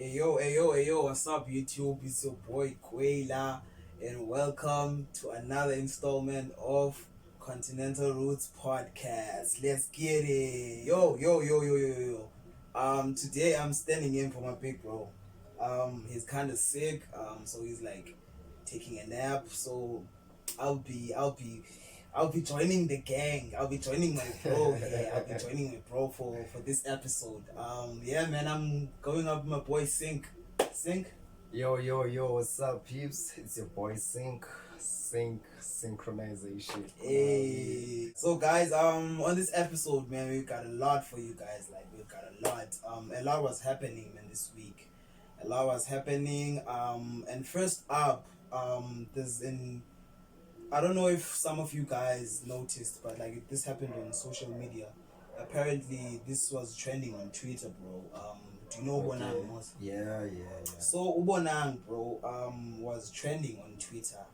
Hey yo, what's up YouTube? It's your boy Quayla and welcome to another installment of Continental Roots Podcast. Let's get it. Yo. Today I'm standing in for my big bro. He's kinda sick, so he's like taking a nap, so I'll be joining the gang. I'll be joining my bro. Yeah, I'll be joining my bro for this episode. Yeah, man, I'm going up with my boy Sync. Yo, what's up, peeps? It's your boy Synchronization. Hey. So guys, on this episode, man, we got a lot for you guys. Like we got a lot. A lot was happening, man, this week. A lot was happening. And first up, there's in I don't know if some of you guys noticed, but like this happened on social media. Apparently, this was trending on Twitter, bro. Do you know Bonang was? Yeah. So Ubonang, bro, was trending on Twitter.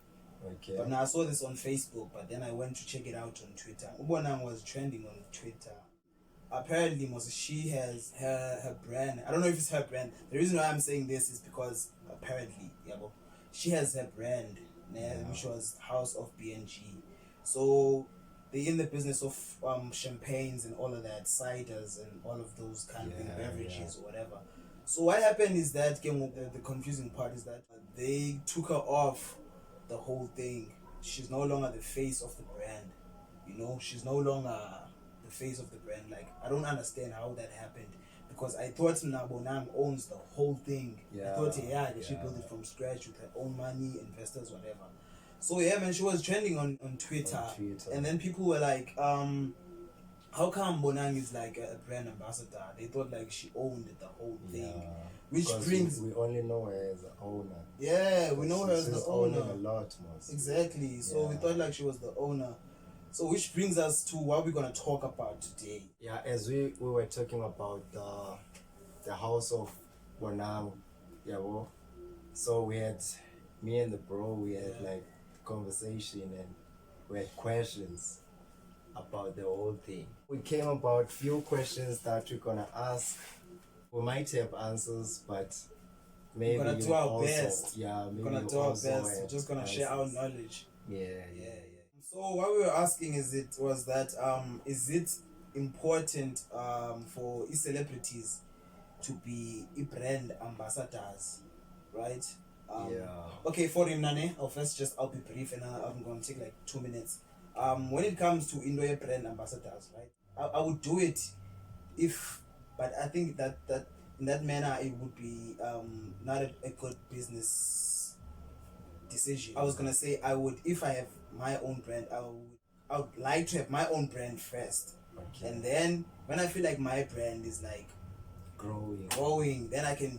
Okay. But now I saw this on Facebook, but then I went to check it out on Twitter. Ubonang was trending on Twitter. Apparently, she has her brand. I don't know if it's her brand. The reason why I'm saying this is because apparently, she has her brand, which was House of BNG. So they're in the business of champagnes and all of that, ciders and all of those kind of beverages or whatever. So what happened is that the confusing part is that they took her off the whole thing. She's no longer the face of the brand. She's no longer the face of the brand. Like, I don't understand how that happened, because I thought Nabonang owns the whole thing. I thought she built it from scratch with her own money, investors, whatever. So yeah, man, she was trending on Twitter. And then people were like, how come Bonang is like a brand ambassador? They thought like she owned the whole thing. Which brings we only know her as the owner. Yeah, we know her as the owner. A lot, most. Exactly. So we thought like she was the owner. So which brings us to what we're gonna talk about today. Yeah, as we were talking about the house of Bonang, so we had me and the bro, we had like conversation and we had questions about the whole thing. We came about few questions that we're gonna ask. We might have answers, but maybe we're gonna do our best. Yeah, maybe we're gonna do our best. We're just gonna share our knowledge. Yeah. So what we were asking is it important for celebrities to be brand ambassadors, right? Okay, for him, Nane, I'll be brief and I'm going to take like 2 minutes. When it comes to Indo brand ambassadors, right? I would do it but I think that in that manner it would be not a good business decision. I was gonna say if I have my own brand, I would like to have my own brand first, and then when I feel like my brand is like growing, then I can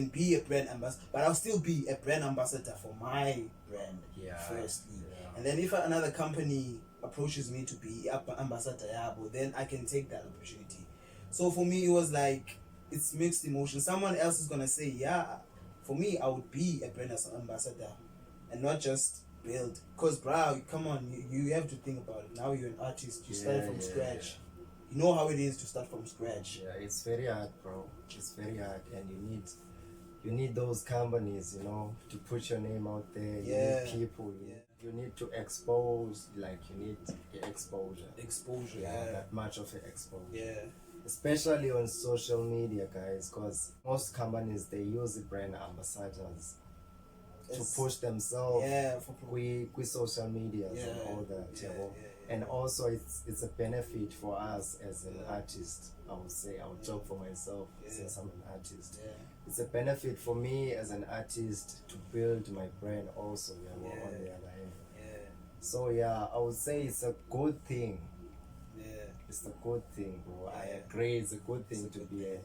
be a brand ambassador, but I'll still be a brand ambassador for my brand firstly. And then if another company approaches me to be ambassador, then I can take that opportunity. So for me, it was like it's mixed emotions. Someone else is gonna say, for me, I would be a brand ambassador and not just build. Cause bro, come on, you have to think about it. Now you're an artist. You started from scratch. You know how it is to start from scratch. Yeah, it's very hard, bro. It's very hard, and you need those companies, to put your name out there. You need people. You need to expose. Like, you need exposure. That much of an exposure. Especially on social media, guys, because most companies, they use the brand ambassadors to push themselves with social media and all that. And also it's a benefit for us as an artist. I would say, I would talk for myself since I'm an artist. It's a benefit for me as an artist to build my brand also, on the other hand. So I would say it's a good thing. It's a good thing, bro. I agree, it's a good thing to be a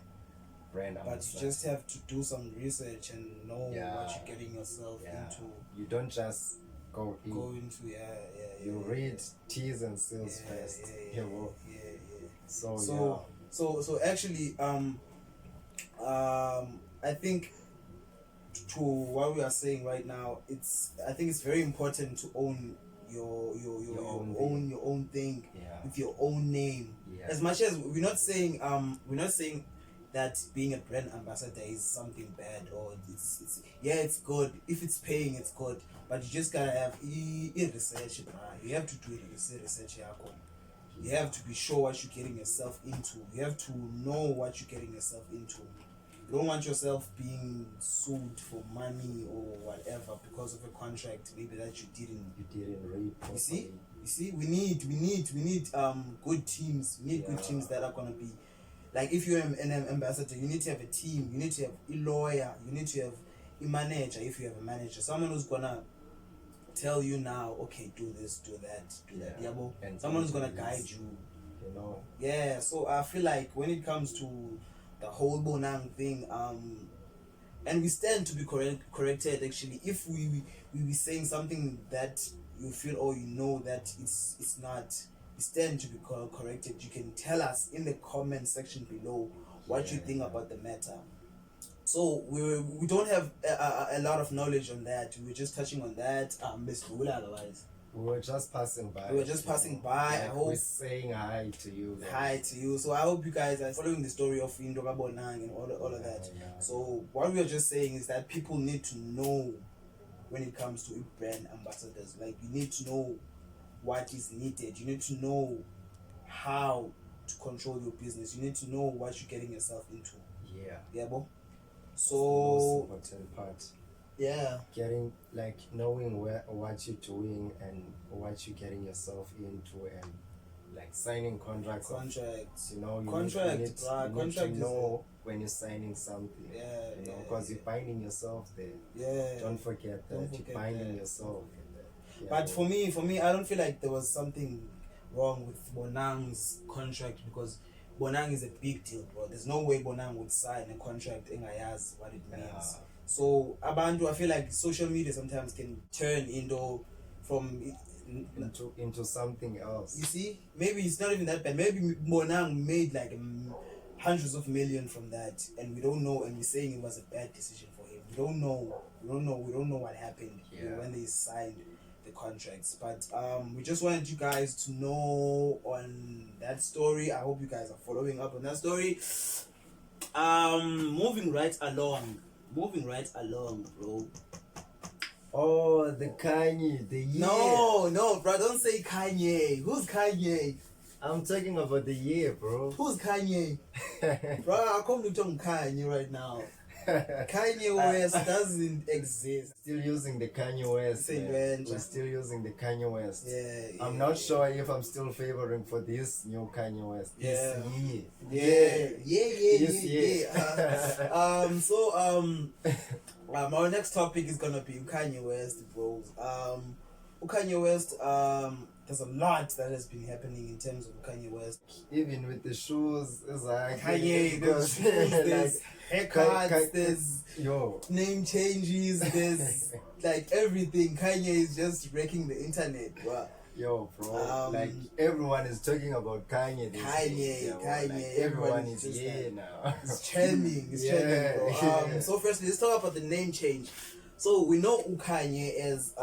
brand ambassador. But you just have to do some research and know what you're getting yourself into. You don't just go into You read T's and C's first. So actually, I think to what we are saying right now, I think it's very important to own your own thing with your own name. As much as we're not saying that being a brand ambassador is something bad, or it's good. If it's paying, it's good, but you just gotta have research, bruh. You have to do research. You have to be sure what you're getting yourself into. You have to know what you're getting yourself into. You don't want yourself being sued for money or whatever because of a contract maybe that you didn't read properly. You see, we need good teams. We need good teams that are gonna be like, if you're an ambassador, you need to have a team. You need to have a lawyer. You need to have a manager. If you have a manager, someone who's gonna tell you now, okay, do this, do that, do that. Yeah, and someone who's gonna guide you. You know. Yeah. So I feel like when it comes to the whole Bonang thing, and we stand to be corrected. Actually, if we be saying something that you feel or you know that it's not, we stand to be corrected. You can tell us in the comment section below what you think about the matter. So we don't have a lot of knowledge on that. We were just touching on that. Otherwise. We were just passing by. I hope we're saying hi to you guys. Hi to you. So I hope you guys are following the story of Indoka Bonang and all of that. Yeah. So what we are just saying is that people need to know when it comes to brand ambassadors. Like, you need to know what is needed. You need to know how to control your business. You need to know what you're getting yourself into. Yeah, bro. So the most important part. Yeah. Knowing what you're doing and what you're getting yourself into, and like signing contracts. You know, you need to know when you're signing something. Yeah. You know, because you're binding yourself there. Yeah. Don't forget that you're binding yourself. Yeah, but for me, I don't feel like there was something wrong with Bonang's contract, because Bonang is a big deal, bro. There's no way Bonang would sign a contract and I ask what it means. Yeah. So Abantu, I feel like social media sometimes can turn into something else. You see, maybe it's not even that bad. Maybe Bonang made like hundreds of millions from that, and we don't know. And we're saying it was a bad decision for him. We don't know what happened when they signed the contracts. But we just wanted you guys to know on that story. I hope you guys are following up on that story. Moving right along, bro. Oh, the Kanye, the year. No, bro, don't say Kanye. Who's Kanye? I'm talking about the year, bro. Who's Kanye? Bro, I come to talk Kanye right now. Kanye West doesn't exist. Still using the Kanye West. We're still using the Kanye West. Yeah. I'm not sure if I'm still favoring for this new Kanye West. Yeah. Our next topic is gonna be Kanye West, bros. Kanye West, there's a lot that has been happening in terms of Kanye West. Even with the shoes, it's like Kanye, there's shoes, there's haircuts, there's name changes, there's like everything. Kanye is just wrecking the internet, bro. Yo, bro, like everyone is talking about Kanye. Kanye, everyone is here now. It's trending, trending, bro. So firstly, let's talk about the name change. So we know Kanye as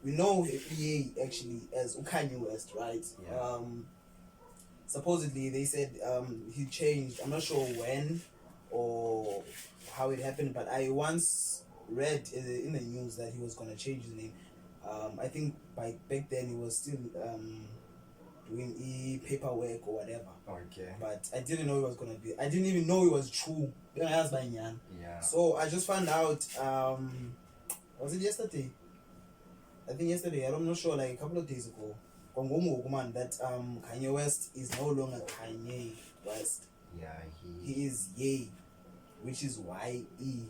we know EA actually as Kanye West, right? Yeah. Supposedly they said he changed. I'm not sure when or how it happened, but I once read in the news that he was gonna change his name. I think back then he was still doing paperwork or whatever. Okay. But I didn't know it was gonna be. I didn't even know it was true. Yeah. So I just found out. Was it yesterday? I think yesterday. I'm not sure. Like a couple of days ago, that Kanye West is no longer Kanye West. Yeah, he is Ye, which is Y-E.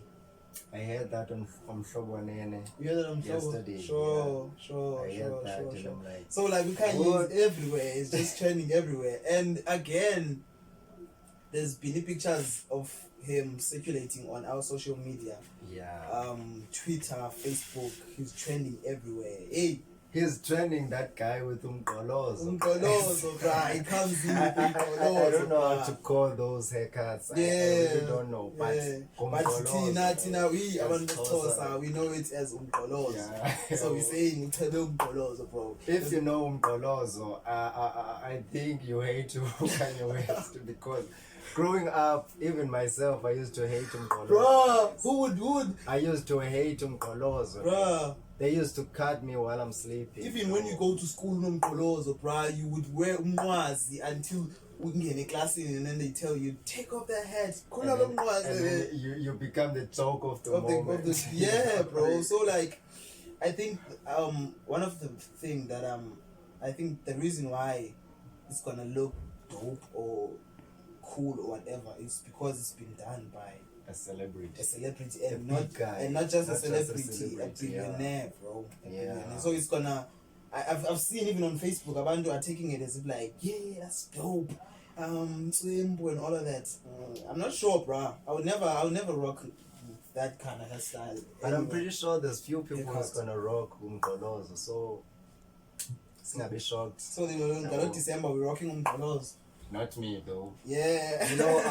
I heard that on Shobonene. You heard that on yesterday. Sure. Like, so like Kanye is everywhere. It's just trending everywhere. And again, there's been pictures of him circulating on our social media. Yeah. Twitter, Facebook. He's trending everywhere. Hey. He's trending that guy with Umgolozo. Bro. He comes in with Umgolozo. I don't know how to call those haircuts. I really don't know. But Tina, we know it as Umgolozo. Yeah. So we're saying Umgolozo, bro. If you know Umgolozo, I think you hate Kanye West because growing up, even myself, I used to hate Umgolozo. Bruh, who would? I used to hate Umgolozo. Bruh. They used to cut me while I'm sleeping. Even when you go to school, bruh, you would wear umwazi until we can get a class in, and then they tell you, take off that hat. And then you become the joke of the moment. Yeah, bro. So like, I think one of the thing that I think the reason why it's gonna look dope or cool or whatever is because it's been done by a celebrity and not just a celebrity, a billionaire, bro. Billionaire. So it's gonna. I've seen even on Facebook, abantu are taking it as if like, yeah, that's dope. Swimbo and all of that. I'm not sure, bro. I would never rock that kind of hairstyle. But I'm pretty sure there's few people who's gonna rock Umgolozo, so it's gonna be shocked. So they will in December we're rocking Umgolozo. Not me though. Yeah. You know,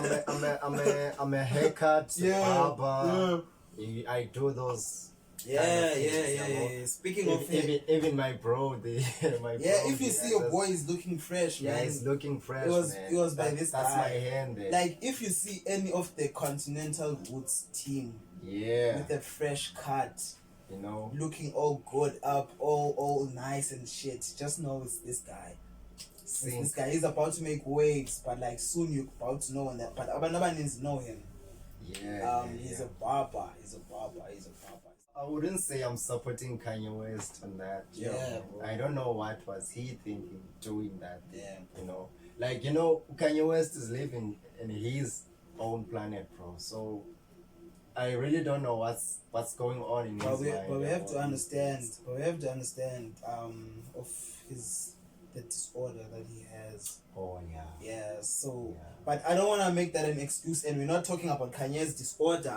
I'm a haircut barber. Yeah. I do those. Yeah. Speaking of even my bro, if you see your boy is looking fresh, man. Yeah, he's looking fresh. It was by this guy. That's my hand there. Like if you see any of the Continental Roots team, with a fresh cut, you know, looking all good up, all nice and shit, just know it's this guy. This guy is about to make waves, but like soon you're about to know that. But nobody needs to know him. He's a barber. I wouldn't say I'm supporting Kanye West on that. I don't know what was he thinking doing that. You know, like Kanye West is living in his own planet, bro. So I really don't know what's going on in his mind. But we have to understand. Of the disorder that he has. Oh yeah. Yeah. So, but I don't want to make that an excuse. And we're not talking about Kanye's disorder.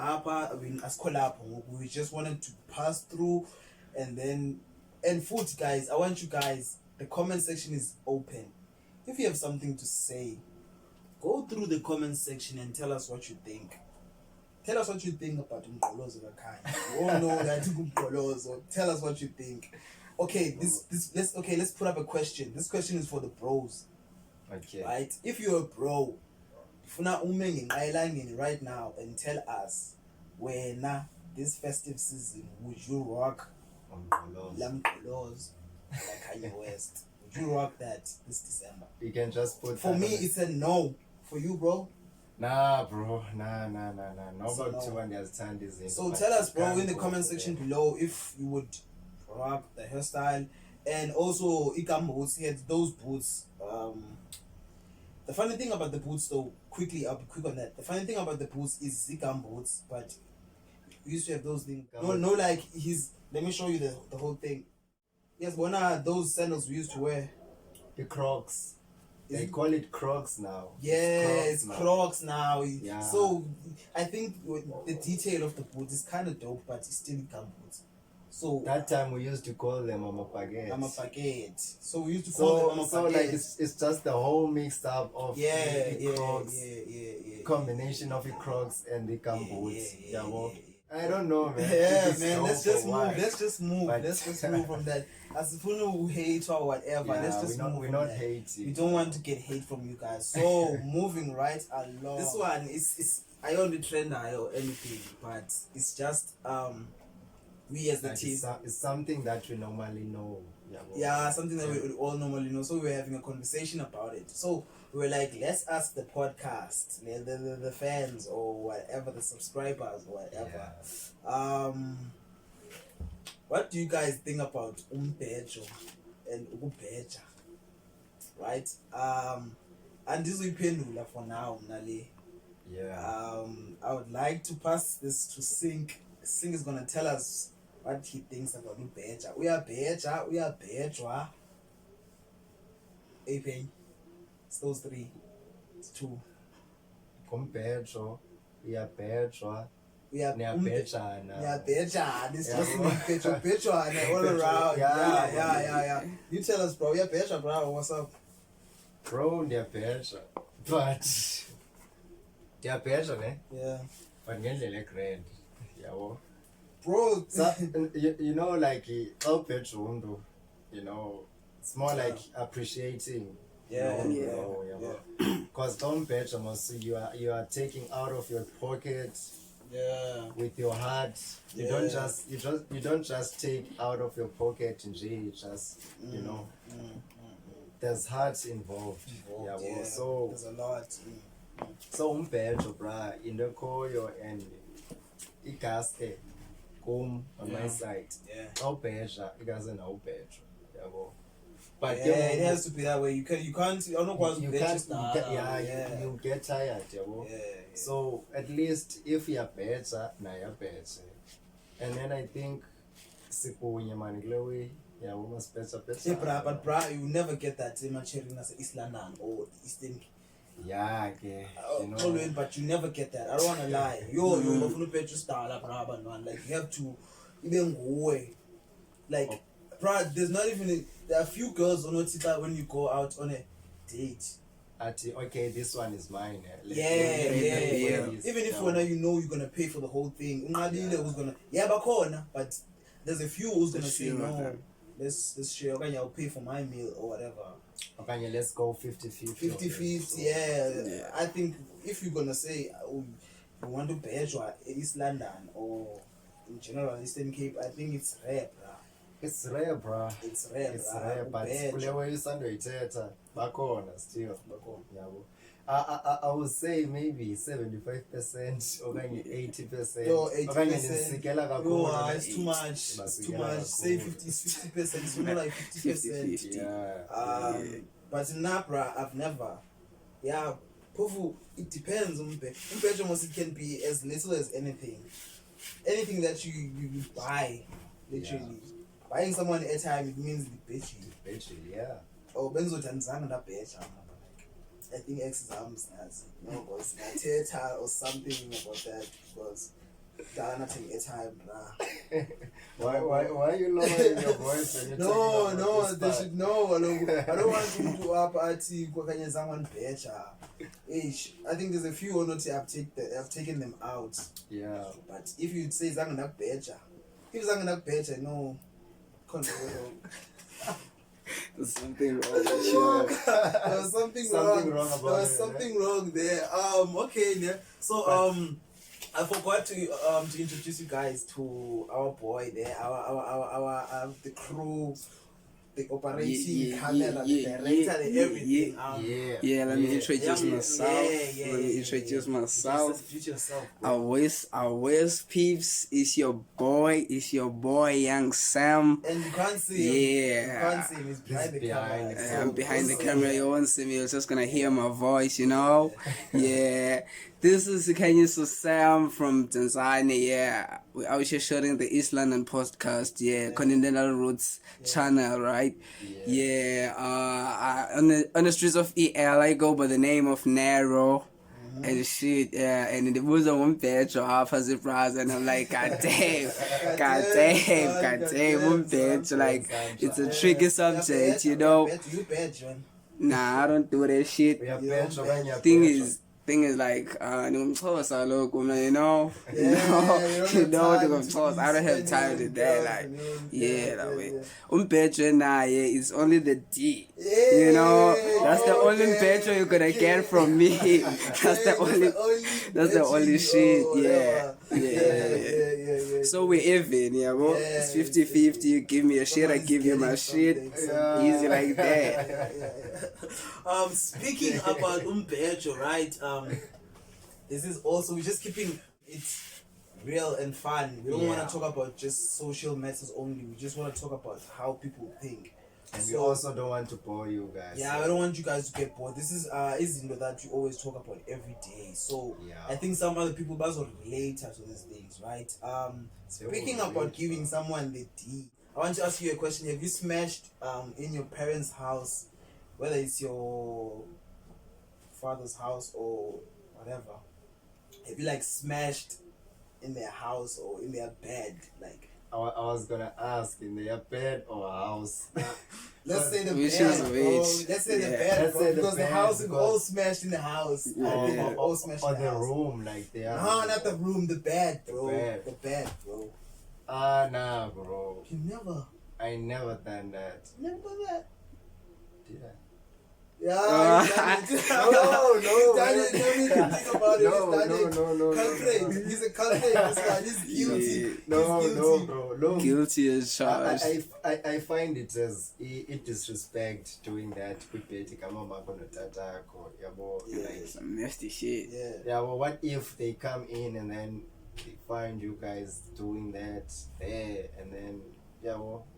We just wanted to pass through, and food, guys. I want you guys. The comment section is open. If you have something to say, go through the comment section and tell us what you think. Tell us what you think about Umgolozo Kanye. We all know that Umgolozo. Tell us what you think. Okay, let's put up a question. This question is for the bros. Okay. Right? If you're a bro, right now and tell us when this festive season would you rock Umgolozo like Kanye West? Would you rock that this December? You can just put. For me, it's a no. For you, bro? Nah, bro. Nah. Nobody to understand this. So tell us, bro, in the comment section below if you would rock the hairstyle, and also ikam boots. He had those boots. The funny thing about the boots, though, I'll be quick on that. The funny thing about the boots is ikam boots, but we used to have those things. No, like let me show you the whole thing. Yes, one of those sandals we used to wear. The Crocs. They call it Crocs now. Yeah, it's Crocs now. Yeah. So I think the detail of the boots is kind of dope, but it's still ikam boots. So that time we used to call them Amapagate. So we used to call them Amapagate. So like it's just the whole mixed up of Crocs, combination of the Crocs and the boots. I don't know, man. Yeah, man. Let's just move from that. As if we hate or whatever, let's just move. We're not hating. We don't want to get hate from you guys. So moving right along. This one is I don't trend or anything, but it's just we as the team. It's something that we normally know. Something that we all normally know. So we were having a conversation about it. So we were like, let's ask the podcast, the fans or whatever, the subscribers or whatever. What do you guys think about umbhejo and ukubheja? Right? And this will pendula for now, Nali. Yeah. I would like to pass this to Sink. Sink is gonna tell us what he thinks about umbheja. We are bhejwa. Apen. It's those three. It's two. Umbhejo, uyabhejwa. It's just bhejwana all around. Yeah. You tell us, bro. Bhejwa, bro. What's up? Bro, ndiyabheja. But ndiyabheja, ne? Yeah. But ngendlela grand. Yabo. Bro, you know, like, you know, it's more like appreciating Yeah, no, yeah, no, yeah. Because don't bet you are taking out of your pocket with your heart. You don't just take out of your pocket and just there's heart involved. Yeah, So there's a lot. so umbhejo bra into khoyo and igas kum on my side. Yeah. Awubheja igaze nawubhejo. Yabo. But yeah, it has to be that way. You can't. I don't know you get tired, yabo. Yeah. So at least if you're better, now you're better. And then I think sikunye man glowy, yeah, we must better. Yeah, but bra, you never get that in as East London or Eastern. Yeah, okay. But you never get that. I don't wanna lie. You're like you have to even go away. Like bro, there's not even there are few girls on Twitter when you go out on a date. Okay, this one is mine. Yeah. Even if when you know you're gonna pay for the whole thing, who's gonna but there's a few who's gonna say no. Let's share. Okay, I'll pay for my meal or whatever. Okay, let's go 50-50. 50-50, yeah. I think if you're gonna say you want to pay East London or in general Eastern Cape, I think it's rare, bruh. It's rare, bruh. It's rare, but kulewe isandoyithetha bakhona still. Yabo. I would say maybe 75% or 80%. It's too much. It's too much. Say 50%. It's more like 50%. Yeah. But in Napra, I've never. Yeah, Pofu, it depends on it can be as little as anything. Anything that you buy, literally. Yeah. Buying someone airtime, it means the bitchy. Yeah. Oh, Benzo Tanzania, that bitch. I think exams was theater or something about that because Dana take airtime, bruh. Why are you lowering your voice when No, they should know. I don't want to do up at someone better. I think there's a few or not I've taken them out. Yeah. But if you say Zanganak better, if Zanganak better, no control. There's something wrong with you. There was something wrong there. Okay, yeah. So I forgot to introduce you guys to our boy there, our the crew, the operating camera, the director, everything. Let me introduce myself. Our West peeps is your boy, Young Sam. And you can't see him. You can't see him. He's behind the camera. I'm behind the camera. You won't see me. You're just gonna hear my voice, Yeah. This is Kanye Sam from Tanzania. Yeah, we're out here shooting the East London podcast. Yeah, Continental Roots channel, right? On the streets of EL, I go by the name of Nero. And shit, and it was on one page or half as a prize, and I'm like, God damn, one page, like, it's a tricky subject, Nah, I don't do that shit. Thing is like, I don't have time to that, it's only the D, that's the only picture you're gonna get from me. That's the only shit, So we're even, it's 50-50, you give me a shit, I give you my shit, easy like that. Speaking about Umbejo, right? This is also, we're just keeping it real and fun. We don't want to talk about just social matters only. We just want to talk about how people think. And we also don't want to bore you guys. Yeah, I don't want you guys to get bored. This is that we always talk about every day. So I think some other people also relate to these things, right? Speaking about giving someone the D, I want to ask you a question. Have you smashed in your parents' house, whether it's your father's house or whatever? Have you smashed in their house or in their bed? I was gonna ask, in their bed or house? Let's say the bed, bro. Let's say the bed, bro. Because the house is all smashed in the house. All smashed in the house. Room, like they are. No, not the room, the bed, bro. The bed, bro. Nah, bro. You never. I never done that. You never done that? Did I? Yeah, he's done it. No, Done it. Don't even think about it. No, He's done it. no. Culprit. He's a culprit. This guy. He's guilty. Yeah. No, He's no, guilty. bro. No. Guilty as charged. I find it as it disrespect doing that with Betty Kamama Konotata or Yabo. Like, Some nasty shit. Yeah. well, what if they come in and then they find you guys doing that there and then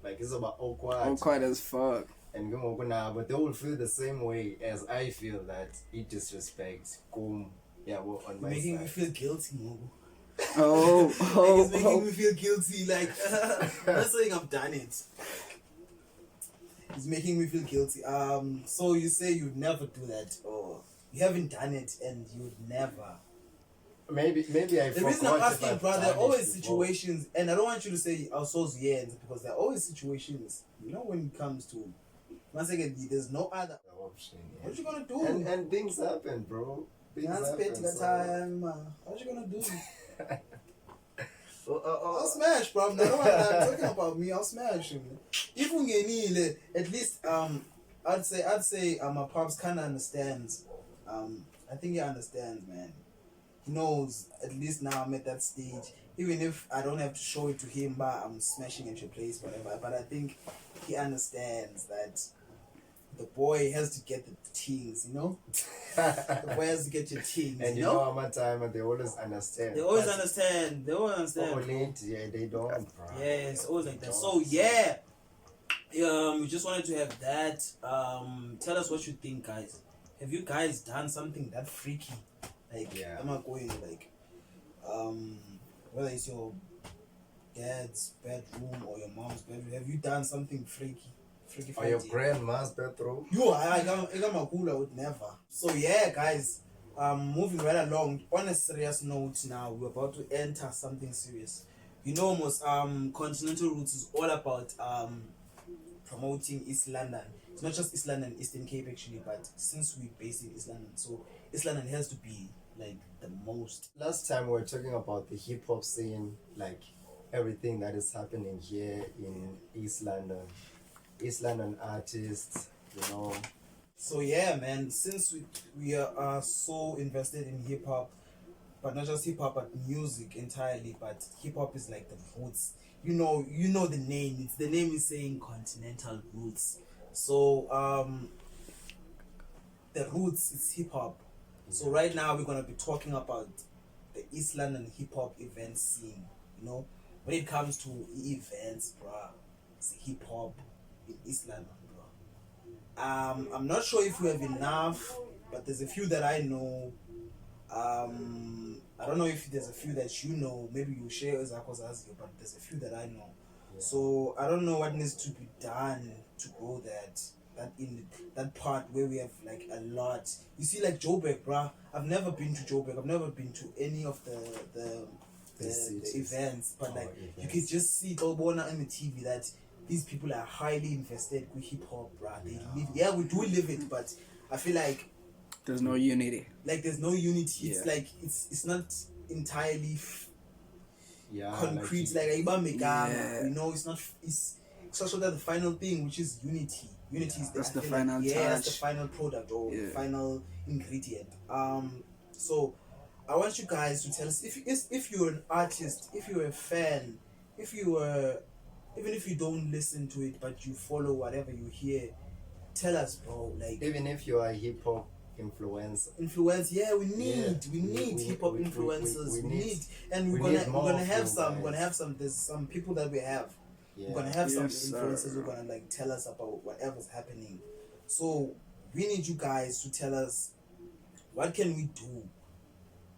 like it's about awkward. Awkward as fuck. And but they will feel the same way as I feel that it disrespects on my Making side. me feel guilty, Mogo. Oh, It's making me feel guilty. Like, I'm not saying I've done it. It's making me feel guilty. So you say you'd never do that, or you haven't done it and you'd never. Maybe I The reason I'm forgot if asking, I've bro, there are done always it before. situations, and I don't want you to say "I'll so ends" because there are always situations. You know, when it comes to once again, there's no other Option, yeah. What you gonna do? And things happen, bro. Things Can't happen. spend the time. What you gonna do? I'll Oh, smash, bro. No one talking about me. I'll smash him. If we at least I'd say my pops kind of understands. I think he understands, man. He knows at least now I'm at that stage. Even if I don't have to show it to him, but I'm smashing into your place, whatever. But I think he understands that the boy has to get the things, you know. The boy has to get your things, and you know how much time they always understand. They always understand. They always understand. Oh, late, yeah, they don't, bro. Yeah, it's always like that. So yeah, we just wanted to have that. Tell us what you think, guys. Have you guys done something that freaky? Like, am I going like, whether it's your dad's bedroom or your mom's bedroom? Have you done something freaky? Or your grandma's bedroom? I got my cooler would never. So yeah, guys. Moving right along. On a serious note, now we're about to enter something serious. You know, almost Continental Roots is all about promoting East London. It's not just East London, Eastern Cape actually, but since we're based in East London, so East London has to be like the most. Last time we were talking about the hip hop scene, like everything that is happening here in East London artists, you know. So yeah, man, since we are so invested in hip hop, but not just hip hop, but music entirely. But hip hop is like the roots. You know the name. It's the name is saying Continental Roots. So the roots is hip hop. So right now we're gonna be talking about the East London hip hop event scene. You know, when it comes to events, bruh, it's hip hop in East London, bruh. I'm not sure if we have enough, but there's a few that I know. I don't know if there's a few that you know. Maybe you share as Azio, but there's a few that I know. Yeah. So I don't know what needs to be done to grow that part where we have like a lot. You see, like Joburg, bruh. I've never been to Joburg. I've never been to any of the events, but like you can just see Tobona on the TV that these people are highly invested with hip hop, bruh. They live, we do live it, but I feel like there's no unity. Like there's no unity. It's like it's not entirely concrete. Like you know, it's not. It's also that the final thing, which is unity. Unity is the final touch. That's the final product or final ingredient. So I want you guys to tell us if you're an artist, if you're a fan, if you were, even if you don't listen to it but you follow whatever you hear, tell us, bro. Like even if you are a hip hop influence, yeah, we need hip hop influencers. We need, and we're gonna have some. There's some people that we have. Yeah. We're gonna have some influencers who are gonna like tell us about whatever's happening. So we need you guys to tell us what can we do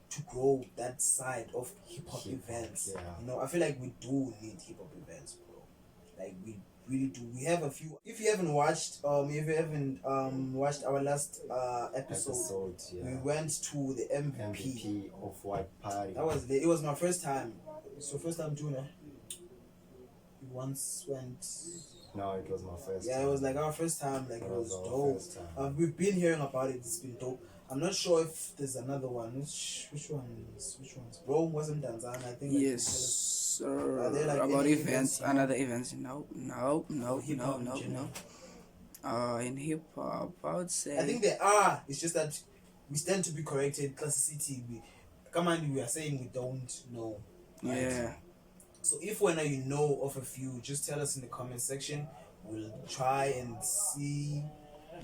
to grow that side of hip hop events. Yeah. You know, I feel like we do need hip hop events, bro. Like we really do. We have a few. If you haven't watched, watched our last episode, we went to the MVP of what party? It was my first time. It's your first time doing it. We once went. No, it was my first. Yeah, time. It was like our first time. Like it was dope. We've been hearing about it. It's been dope. I'm not sure if there's another one. Which ones? Rome wasn't Tanzania. I think. Yes, sir. Like about events, another events. No. In hip hop, I would say. I think there are. It's just that we stand to be corrected. Classicity. We are saying we don't know. Right? Yeah. So if when you know of a few, just tell us in the comment section. We'll try and see.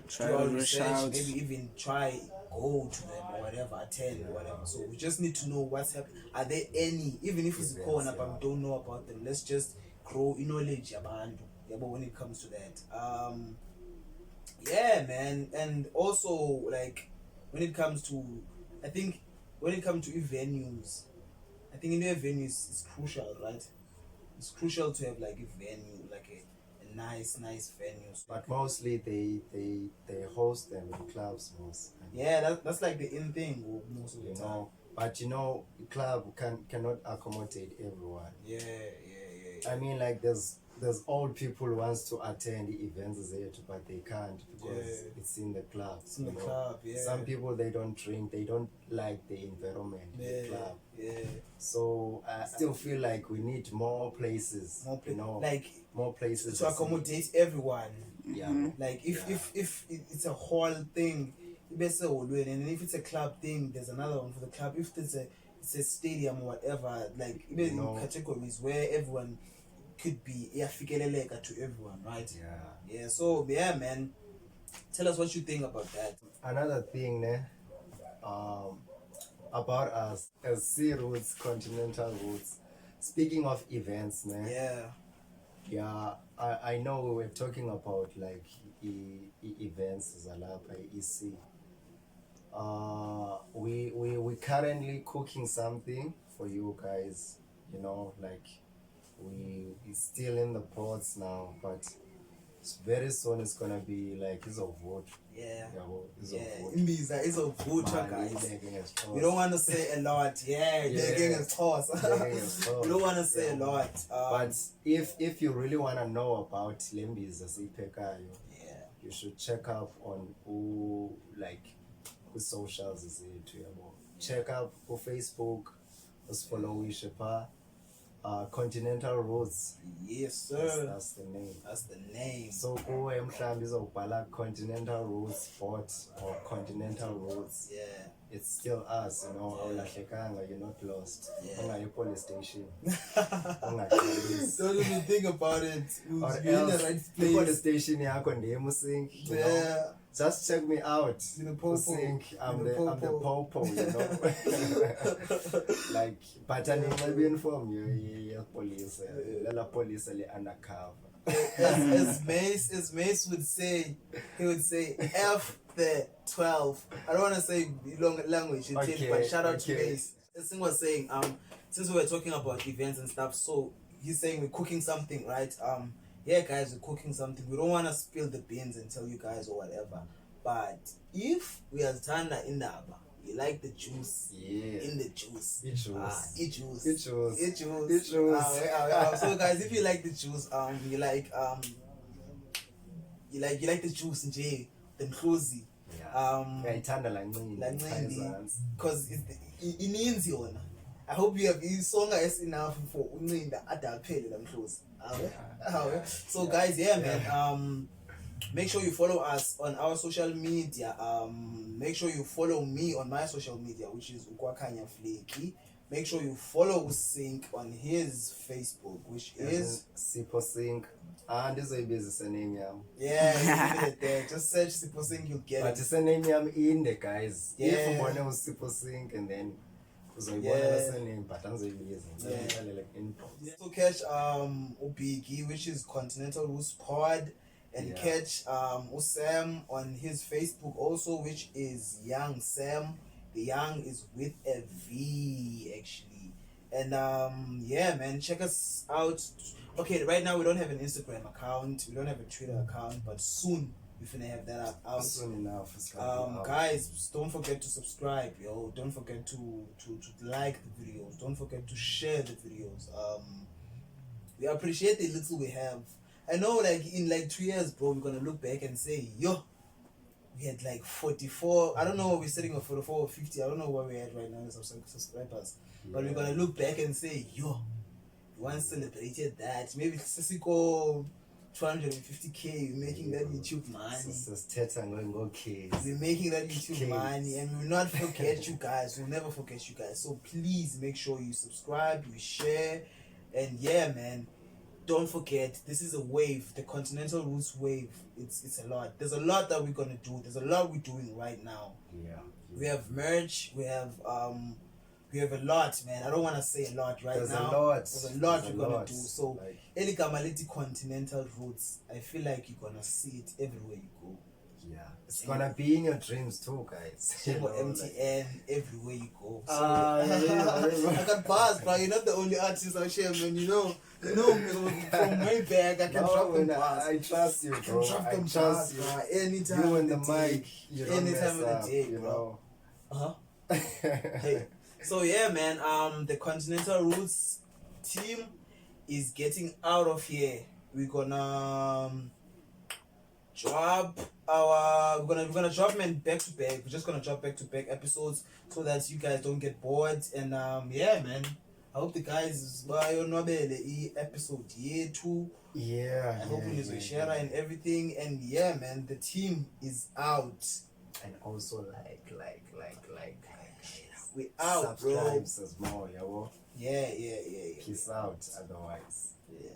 Try to research. Maybe even try go to them or whatever, attend or whatever. So we just need to know what's happening. Are there any? Even if it's a corner, but we don't know about them. Let's just grow in knowledge about. Yeah, but when it comes to that, yeah, man, and also like when it comes to, I think when it comes to venues, I think in their venues it's crucial, right? It's crucial to have like a venue, like a nice venue. But mostly they host them in clubs most. Yeah, that's like the in thing most of the time. Know, but the club cannot accommodate everyone. Yeah. I mean, like there's old people who wants to attend the events there too, but they can't because it's in the club. It's in the club, yeah. Some people they don't drink, they don't like the environment in the club. Yeah. So I still feel like we need more places. More places to accommodate everyone. Yeah. Like if it's a hall thing, and if it's a club thing, there's another one for the club. If it's a stadium or whatever, like even categories where everyone could be to everyone, right? Yeah. So yeah, man, tell us what you think about that. Another thing about us as C.Roots, Continental Roots, speaking of events, I know we were talking about like events Zalapa EC. We currently cooking something for you guys, like it's still in the pots now, but very soon it's gonna be like it's a vote. It's a vote, guys. We don't want to say a lot. They're toss. We don't want to say a lot. But if you really want to know about Lembiza Sipekayo, you should check up on who socials is it. Check up on Facebook, follow Ishepa. Continental Roots. Yes, sir. That's the name. That's the name. So go mhlambi izobhala Continental Roots Sport or Continental Roots. Yeah. It's still us, awulahlekanga, you're not lost. Ongayi police station. Don't even think about it. Or you're in the right place. Police station yakho ndiyemsink. Yeah. Just check me out. I'm the popo, Like, but I will inform you, police, police undercover. As Mace would say, he would say F the 12. I don't want to say long language, but shout out to Mace. This thing was saying, since we were talking about events and stuff, so he's saying we're cooking something, right? Yeah, guys, we're cooking something. We don't want to spill the beans and tell you guys or whatever. But if we are Tanda in the you like the juice in the juice. Eat juice. So guys, if you like the juice, you like the juice in jail, the mkhozi. Because it means you. I hope you have song as enough for the other pay them close. So guys, man, make sure you follow us on our social media. Make sure you follow me on my social media, which is Ukwakanya Fleki. Make sure you follow Usink on his Facebook, which is Sipo Sink. And this is a name. Yeah, just search Sipo Sink, you'll get it. But it's a name in the guys. If you want to Sipo Sink and then so catch Ubigi, which is Continental Roots Pod, and catch Sam on his Facebook also, which is Young Sam. The Young is with a V actually. And man, check us out. Okay, right now we don't have an Instagram account, we don't have a Twitter account, but soon we're gonna have that out. Soon enough. Guys, don't forget to subscribe, yo. Don't forget to like the videos. Don't forget to share the videos. We appreciate the little we have. I know, like in 2 years, bro, we're gonna look back and say, yo, we had 44. I don't know, we're sitting on 44 or 50. I don't know where we're at right now as subscribers. But we're gonna look back and say, yo, we once celebrated that. Maybe Sisiko 250k. We're making that YouTube money. We're making that YouTube money, and we'll not forget you guys. We'll never forget you guys. So please make sure you subscribe, you share, and yeah, man. Don't forget, this is a wave, the Continental Roots wave. It's a lot. There's a lot that we're gonna do. There's a lot we're doing right now. Yeah. We have merch. We have a lot, man. I don't want to say a lot right There's now. There's a lot we're gonna do. So, any Gamaliti Continental Roots, I feel like you're gonna see it everywhere you go. Yeah, it's gonna be in your dreams too, guys. MTN, everywhere you go. So, I got bars, bro. You're not the only artist out here, man. You know, from way back, I can drop them bars. I trust you, bro. I trust you. Bro. Anytime you and the mic, you don't anytime mess of the day, you bro. know. Hey. So yeah, man. The Continental Roots team is getting out of here. We're gonna drop we're gonna drop them back to back. We're just gonna drop back to back episodes so that you guys don't get bored. And yeah, man. I hope the guys the episode too. Yeah. I hope you share and everything. And yeah, man, the team is out. And also like we out, bro. Subscribe as more, Yeah. Peace out otherwise. Yeah.